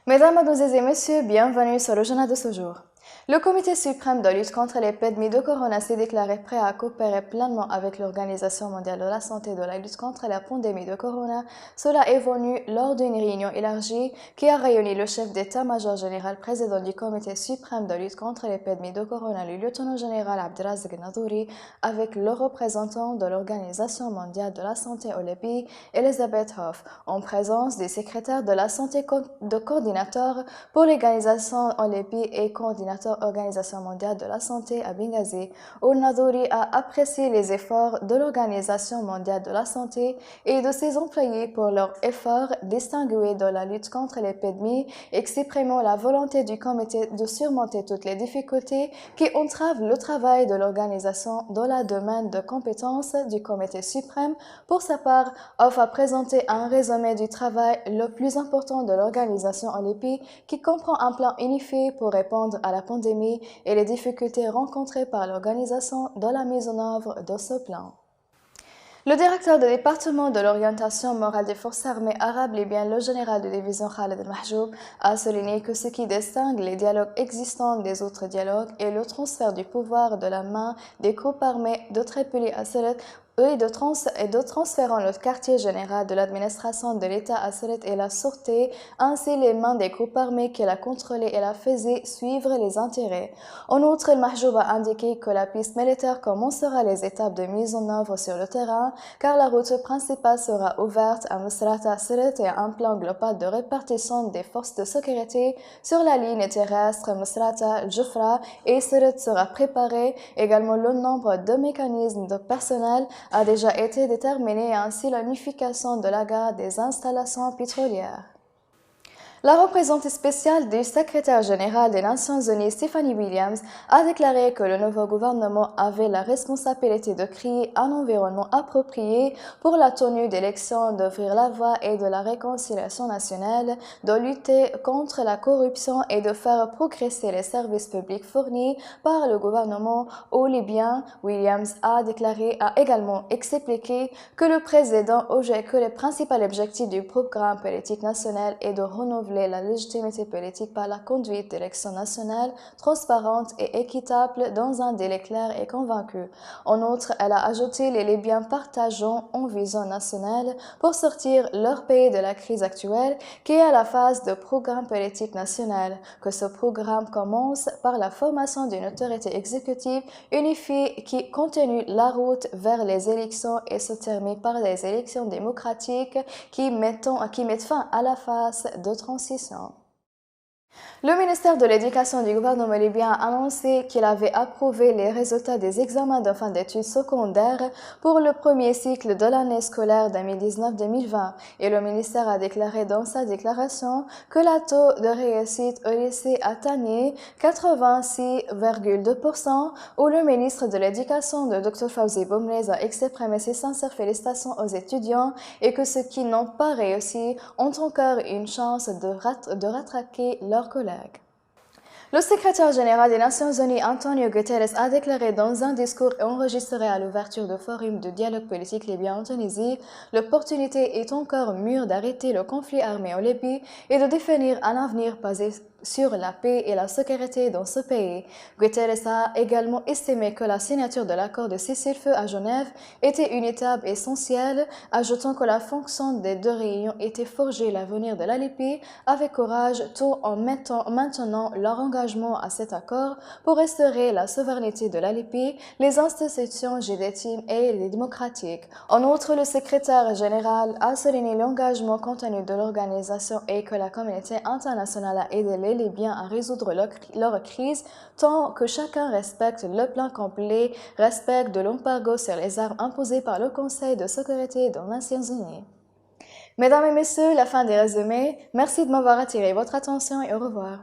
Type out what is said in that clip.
Mesdames, Mademoiselles et Messieurs, bienvenue sur le journal de ce jour. Le Comité suprême de lutte contre l'épidémie de corona s'est déclaré prêt à coopérer pleinement avec l'Organisation mondiale de la santé de la lutte contre la pandémie de corona. Cela est venu lors d'une réunion élargie qui a réuni le chef d'état-major général président du Comité suprême de lutte contre l'épidémie de corona, le lieutenant général Abdelrazak Nadouri, avec le représentant de l'Organisation mondiale de la santé OLEPI, Elisabeth Hoff, en présence des secrétaires de la santé de coordinateurs pour l'organisation OLEPI et coordinateur Organisation mondiale de la santé à Benghazi, où Nadouri a apprécié les efforts de l'Organisation mondiale de la santé et de ses employés pour leurs efforts distingués dans la lutte contre l'épidémie, exprimant la volonté du comité de surmonter toutes les difficultés qui entravent le travail de l'organisation dans la domaine de compétences du comité suprême. Pour sa part, Hoff a présenté un résumé du travail le plus important de l'organisation OLEPI qui comprend un plan unifié pour répondre à la pandémie et les difficultés rencontrées par l'organisation dans la mise en œuvre de ce plan. Le directeur du département de l'orientation morale des forces armées arabes libyennes, le général de division Khaled El-Mahjoub, a souligné que ce qui distingue les dialogues existants des autres dialogues est le transfert du pouvoir de la main des groupes armés de Tripoli à Sirte et de transférant le quartier général de l'administration de l'État à Sirte et la sûreté, ainsi les mains des groupes armés qui la contrôlaient et la faisaient suivre les intérêts. En outre, El Mahjoub a indiqué que la piste militaire commencera les étapes de mise en œuvre sur le terrain, car la route principale sera ouverte à Misrata Sirte et un plan global de répartition des forces de sécurité sur la ligne terrestre Misrata Jufra et Sirte sera préparé. Également, le nombre de mécanismes de personnel a déjà été déterminé, ainsi l'unification de la gare des installations pétrolières. La représentante spéciale du secrétaire général des Nations Unies, Stephanie Williams, a déclaré que le nouveau gouvernement avait la responsabilité de créer un environnement approprié pour la tenue d'élections, d'ouvrir la voie et de la réconciliation nationale, de lutter contre la corruption et de faire progresser les services publics fournis par le gouvernement aux Libyens. Williams a également expliqué que le président que le principal objectif du programme politique national est de renouveler la légitimité politique par la conduite d'élections nationales transparentes et équitables dans un délai clair et convaincu. En outre, elle a ajouté les Libyens partageant une vision nationale pour sortir leur pays de la crise actuelle qui est à la phase de programme politique national, que ce programme commence par la formation d'une autorité exécutive unifiée qui continue la route vers les élections et se termine par des élections démocratiques qui mettent fin à la phase de transition. Le ministère de l'Éducation du gouvernement libyen a annoncé qu'il avait approuvé les résultats des examens de fin d'études secondaires pour le premier cycle de l'année scolaire 2019-2020 et le ministère a déclaré dans sa déclaration que le taux de réussite au lycée atteignait 86,2%, où le ministre de l'Éducation, le Dr Fawzi Boumrez, a exprimé ses sincères félicitations aux étudiants et que ceux qui n'ont pas réussi ont encore une chance de rattraper leurs collègues. Le secrétaire général des Nations Unies, Antonio Guterres, a déclaré dans un discours enregistré à l'ouverture du forum de dialogue politique libyen en Tunisie, l'opportunité est encore mûre d'arrêter le conflit armé en Libye et de définir un avenir basé sur la paix et la sécurité dans ce pays. Guterres a également estimé que la signature de l'accord de cessez-le-feu à Genève était une étape essentielle, ajoutant que la fonction des deux réunions était forger l'avenir de la Libye avec courage tout en maintenant leur engagement à cet accord pour restaurer la souveraineté de la Libye, les institutions légitimes et les démocratiques. En outre, le secrétaire général a souligné l'engagement contenu de l'organisation et que la communauté internationale a aidé les Libyens à résoudre leur crise tant que chacun respecte le plan complet, respecte de l'embargo sur les armes imposé par le Conseil de sécurité des Nations Unies. Mesdames et messieurs, la fin des résumés. Merci de m'avoir attiré votre attention et au revoir.